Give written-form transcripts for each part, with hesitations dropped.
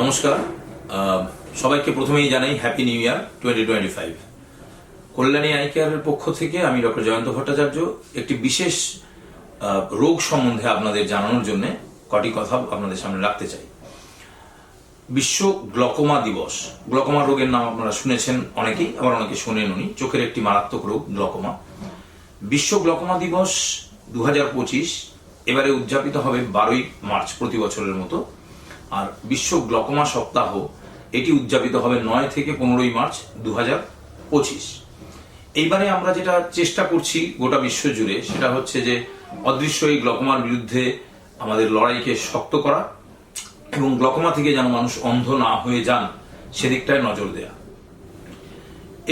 নমস্কার, সবাইকে প্রথমেই জানাই happy new year 2025। Kalyani I কেয়ারের পক্ষ থেকে আমি ডক্টর জয়ন্ত ভট্টাচার্য একটি বিশেষ রোগ সম্বন্ধে আপনাদের জানানোর জন্য কটি কথা আপনাদের সামনে রাখতে চাই। বিশ্ব গ্লকোমা দিবস। গ্লকোমা রোগের নাম আপনারা শুনেছেন অনেকেই, আবার অনেকে শোনেননি। চোখের একটি মারাত্মক রোগ গ্লকোমা। বিশ্ব গ্লকোমা দিবস 2025 এবারে উদযাপিত হবে 12ই মার্চ প্রতি বছরের মতো। আর বিশ্ব গ্লকোমা সপ্তাহ এটি উদযাপিত হবে 9 থেকে 15ই মার্চ 2025। এইবারে আমরা যেটা চেষ্টা করছি গোটা বিশ্ব জুড়ে সেটা হচ্ছে যে অদৃশ্য এই গ্লকোমার বিরুদ্ধে আমাদের লড়াইকে শক্ত করা এবং গ্লকোমা থেকে যেন মানুষ অন্ধ না হয়ে যান সেদিকটায় নজর দেয়া।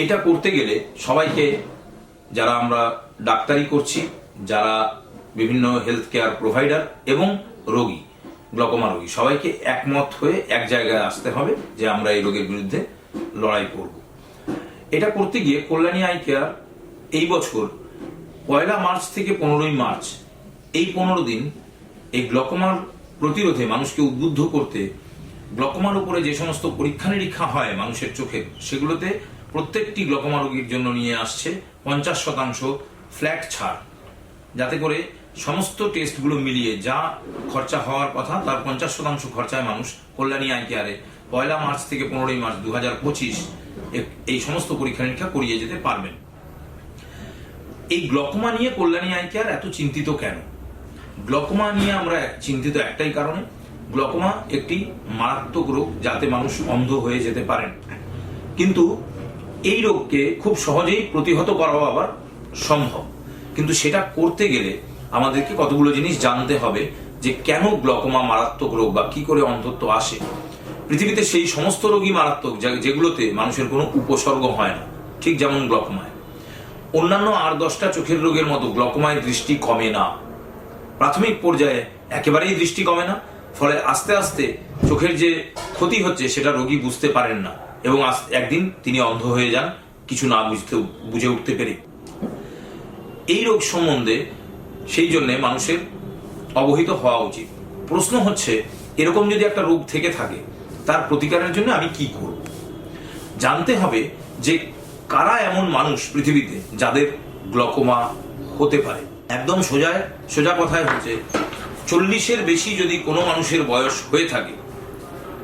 এটা করতে গেলে সবাইকে, যারা আমরা ডাক্তারি করছি, যারা বিভিন্ন হেলথ কেয়ার প্রোভাইডার এবং রোগী, গ্লকোমা রোগী, সবাইকে একমত হয়ে এক জায়গায় আসতে হবে যে আমরা এই রোগের বিরুদ্ধে লড়াই করব। এটা করতে গিয়ে কল্যাণী আই কেয়ার এই বছর 1 মার্চ থেকে 15ই মার্চ এই 15 দিন এই গ্লকোমার প্রতিরোধে মানুষকে উদ্বুদ্ধ করতে গ্লকোমার উপরে যে সমস্ত পরীক্ষা নিরীক্ষা হয় মানুষের চোখের, সেগুলোতে প্রত্যেকটি গ্লকোমা রোগীর জন্য নিয়ে আসছে 50% ফ্ল্যাট ছাড়, যাতে করে সমস্ত টেস্টগুলো মিলিয়ে যা খরচা হওয়ার কথা তার 50% খরচায় মানুষ কল্যাণী আই কেয়ারে 1 মার্চ থেকে 15ই মার্চ 2025 এই সমস্ত পরীক্ষা নিরীক্ষা করিয়ে যেতে পারবেন। এই গ্লকোমা নিয়ে কল্যাণী আই কেয়ার এত চিন্তিত কেন? গ্লকোমা নিয়ে আমরা চিন্তিত একটাই কারণে, গ্লকোমা একটি মারাত্মক রোগ যাতে মানুষ অন্ধ হয়ে যেতে পারেন। কিন্তু এই রোগকে খুব সহজেই প্রতিহত করাও আবার সম্ভব। কিন্তু সেটা করতে গেলে আমাদেরকে কতগুলো জিনিস জানতে হবে যে কেন গ্লকোমা মারাত্মক রোগ বা কি করে অন্ধত্ব আসে। পৃথিবীতে সেই সমস্ত রোগই মারাত্মক যেগুলোতে মানুষের কোনো উপসর্গ হয় না, ঠিক যেমন গ্লকোমায়। অন্যান্য আর 10টা চোখের রোগের মতো গ্লকোমায় দৃষ্টি কমে না। প্রাথমিক পর্যায়ে একেবারেই দৃষ্টি কমে না, ফলে আস্তে আস্তে চোখের যে ক্ষতি হচ্ছে সেটা রোগী বুঝতে পারেন না এবং একদিন তিনি অন্ধ হয়ে যান কিছু না বুঝে উঠতে পেরে। এই রোগ সম্বন্ধে সেই জন্য মানুষের অবহিত হওয়া উচিত। প্রশ্ন হচ্ছে, এরকম যদি একটা রোগ থেকে থাকে তার প্রতিকারের জন্য আমি কি করব? জানতে হবে যে কারা এমন মানুষ পৃথিবীতে যাদের গ্লকোমা হতে পারে। একদম সোজা কথায় হচ্ছে 40-এর বেশি যদি কোনো মানুষের বয়স হয়ে থাকে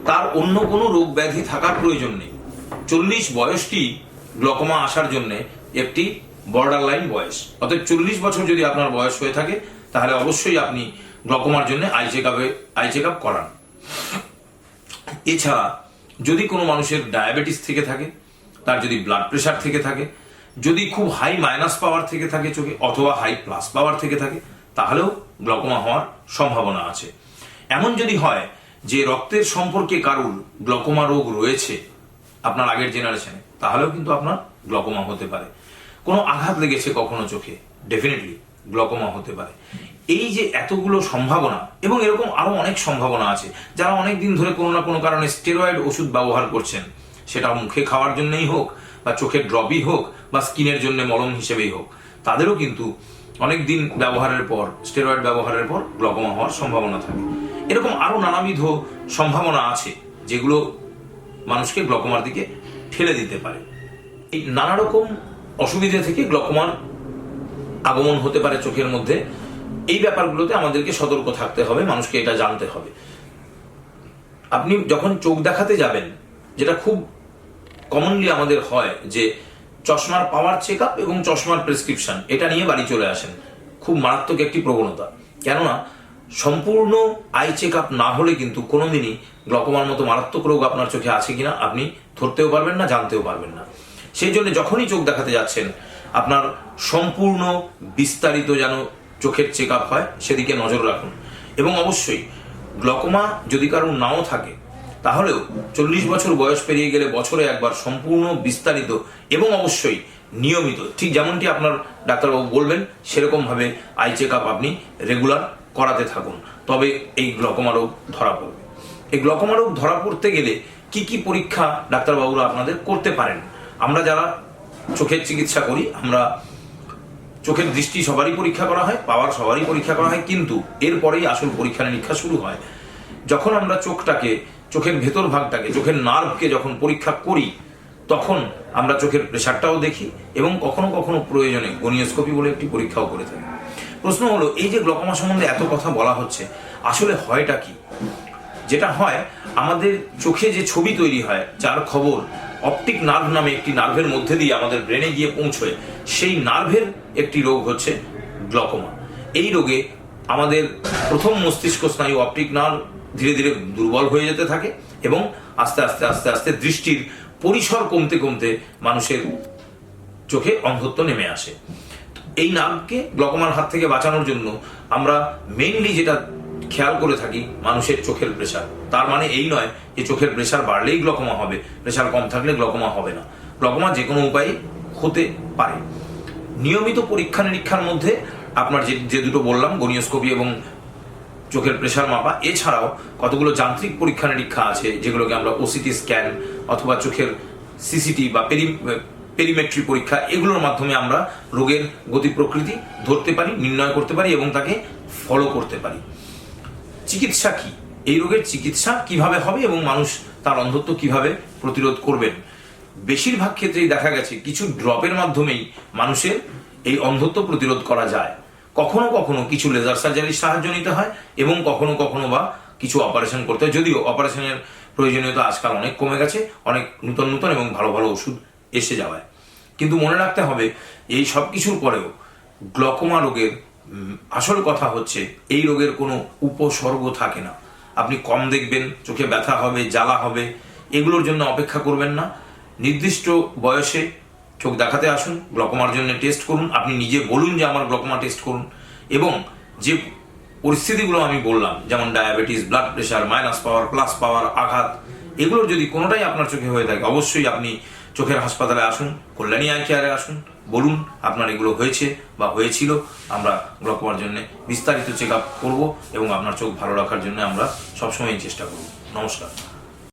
তার অন্য কোনো রোগ ব্যাধি থাকার প্রয়োজন নেই। 40 বয়সটি গ্লকোমা আসার জন্য একটি বর্ডার লাইন বয়স। অর্থাৎ 40 বছর যদি আপনার বয়স হয়ে থাকে তাহলে অবশ্যই আপনি গ্লকোমার জন্য আই চেক আপ করান। এছাড়া যদি কোনো মানুষের ডায়াবেটিস থেকে থাকে, তার যদি ব্লাড প্রেশার থেকে থাকে, যদি খুব হাই মাইনাস পাওয়ার থেকে থাকে চোখে অথবা হাই প্লাস পাওয়ার থেকে থাকে, তাহলেও গ্লকোমা হওয়ার সম্ভাবনা আছে। এমন যদি হয় যে রক্তের সম্পর্কে কারুর গ্লকোমা রোগ রয়েছে আপনার আগের জেনারেশনে, তাহলেও কিন্তু আপনার গ্লকোমা হতে পারে। কোনো আঘাত লেগেছে কখনো চোখে, ডেফিনেটলি গ্লকোমা হতে পারে। এই যে এতগুলো সম্ভাবনা, এবং এরকম আরো অনেক সম্ভাবনা আছে। যারা অনেক দিন ধরে কোনো না কোনো কারণে স্টেরয়েড ওষুধ ব্যবহার করছেন, সেটা মুখে খাওয়ার জন্যই হোক বা চোখের ড্রপই হোক বা স্কিনের জন্য মলম হিসেবেই হোক, তাদেরও কিন্তু অনেক দিন ব্যবহারের পর, স্টেরয়েড ব্যবহারের পর গ্লকোমা হওয়ার সম্ভাবনা থাকে। এরকম আরো নানাবিধ সম্ভাবনা আছে যেগুলো মানুষকে গ্লকোমার দিকে ঠেলে দিতে পারে। এই নানা রকম অসুবিধা থেকে গ্লকোমার আগমন হতে পারে চোখের মধ্যে। এই ব্যাপারগুলোতে আমাদেরকে সতর্ক থাকতে হবে, মানুষকে এটা জানতে হবে। আপনি যখন চোখ দেখাতে যাবেন, যেটা খুব কমনলি আমাদের হয় যে চশমার পাওয়ার চেক আপ এবং চশমার প্রেসক্রিপশন এটা নিয়ে বাড়ি চলে আসেন। খুব মারাত্মক একটি প্রবণতা। কেননা সম্পূর্ণ আই চেক আপ না হলে কিন্তু কোনোদিনই গ্লকোমার মতো মারাত্মক রোগ আপনার চোখে আছে কিনা আপনি ধরতেও পারবেন না, জানতেও পারবেন না। সেই জন্য যখনই চোখ দেখাতে যাচ্ছেন আপনার সম্পূর্ণ বিস্তারিত যেন চোখের চেক আপ হয় সেদিকে নজর রাখুন। এবং অবশ্যই গ্লকোমা যদি কারো নাও থাকে তাহলেও 40 বছর বয়স পেরিয়ে গেলে বছরে একবার সম্পূর্ণ বিস্তারিত এবং অবশ্যই নিয়মিত, ঠিক যেমনটি আপনার ডাক্তারবাবু বলবেন সেরকম ভাবে আই চেক আপ আপনি রেগুলার করাতে থাকুন, তবে এই গ্লকোমা রোগ ধরা পড়বে। এই গ্লকোমা রোগ ধরা পড়তে গেলে কি কি পরীক্ষা ডাক্তারবাবুরা আপনাদের করতে পারেন? আমরা যারা চোখের চিকিৎসা করি, আমরা চোখের দৃষ্টি সবারই পরীক্ষা করা হয়, পাওয়ার সবারই পরীক্ষা করা হয়, কিন্তু এরপরেই আসল পরীক্ষা নিরীক্ষা শুরু হয়। যখন আমরা চোখের ভেতর ভাগটাকে, চোখের নার্ভকে যখন পরীক্ষা করি তখন আমরা চোখের প্রেশারটাও দেখি এবং কখনো কখনো প্রয়োজনে গনিওস্কোপি বলে একটি পরীক্ষাও করে থাকি। প্রশ্ন হলো, এই যে গ্লকোমা সম্বন্ধে এত কথা বলা হচ্ছে, আসলে হয়টা কি? যেটা হয়, আমাদের চোখে যে ছবি তৈরি হয়, যার খবর অপটিক নার্ভ নামে একটি নার্ভের মধ্যে দিয়ে আমাদের ব্রেনে গিয়ে পৌঁছয়, সেই নার্ভের একটি রোগ হচ্ছে গ্লকোমা। এই রোগে আমাদের প্রথম মস্তিষ্ক স্নায়ু অপটিক নার্ভ ধীরে ধীরে দুর্বল হয়ে যেতে থাকে এবং আস্তে আস্তে আস্তে আস্তে দৃষ্টির পরিসর কমতে কমতে মানুষের চোখে অন্ধত্ব নেমে আসে। এই নার্ভকে গ্লকোমার হাত থেকে বাঁচানোর জন্য আমরা মেইনলি যেটা খেয়াল করে থাকি, মানুষের চোখের প্রেশার। তার মানে এই নয় যে চোখের প্রেশার বাড়লেই গ্লকোমা হবে, প্রেশার কম থাকলে গ্লকোমা হবে না। গ্লকোমা যে কোনো উপায়ে হতে পারে। নিয়মিত পরীক্ষা নিরীক্ষার মধ্যে আপনার যে দুটো বললাম, গনিওস্কোপি এবং চোখের প্রেশার মাপা, এছাড়াও কতগুলো যান্ত্রিক পরীক্ষা নিরীক্ষা আছে যেগুলোকে আমরা ওসিটি স্ক্যান অথবা চোখের সিসিটি বা পেরিমেট্রি পরীক্ষা, এগুলোর মাধ্যমে আমরা রোগের গতি প্রকৃতি ধরতে পারি, নির্ণয় করতে পারি এবং তাকে ফলো করতে পারি। চিকিৎসা কি? এই রোগের চিকিৎসা কিভাবে হবে এবং মানুষ তার অন্ধত্ব কিভাবে প্রতিরোধ করবেন? বেশিরভাগ ক্ষেত্রেই দেখা গেছে কিছু ড্রপের মাধ্যমেই মানুষের এই অন্ধত্ব প্রতিরোধ করা যায়। কখনো কখনো কিছু লেজার সার্জারির সাহায্য নিতে হয় এবং কখনো কখনো বা কিছু অপারেশন করতে হয়, যদিও অপারেশনের প্রয়োজনীয়তা আজকাল অনেক কমে গেছে, অনেক নতুন নতুন এবং ভালো ভালো ওষুধ এসে যাওয়ায়। কিন্তু মনে রাখতে হবে, এই সব কিছুর পরেও গ্লকোমা রোগের আসল কথা হচ্ছে, এই রোগের কোনো উপসর্গ থাকে না। আপনি কম দেখবেন, চোখে ব্যথা হবে, জ্বালা হবে, এগুলোর জন্য অপেক্ষা করবেন না। নির্দিষ্ট বয়সে চোখ দেখাতে আসুন, গ্লকোমার জন্য টেস্ট করুন। আপনি নিজে বলুন যে আমার গ্লকোমা টেস্ট করুন, এবং যে পরিস্থিতিগুলো আমি বললাম, যেমন diabetes, blood pressure, minus power, plus power, আঘাত, এগুলোর যদি কোনোটাই আপনার চোখে হয়ে থাকে, অবশ্যই আপনি চোখের হাসপাতালে আসুন, কল্যাণী আই কেয়ারে আসুন, বলুন আপনার এগুলো হয়েছে বা হয়েছিল। আমরা গ্লকোমার জন্য বিস্তারিত চেক আপ করবো এবং আপনার চোখ ভালো রাখার জন্য আমরা সবসময় চেষ্টা করব। নমস্কার।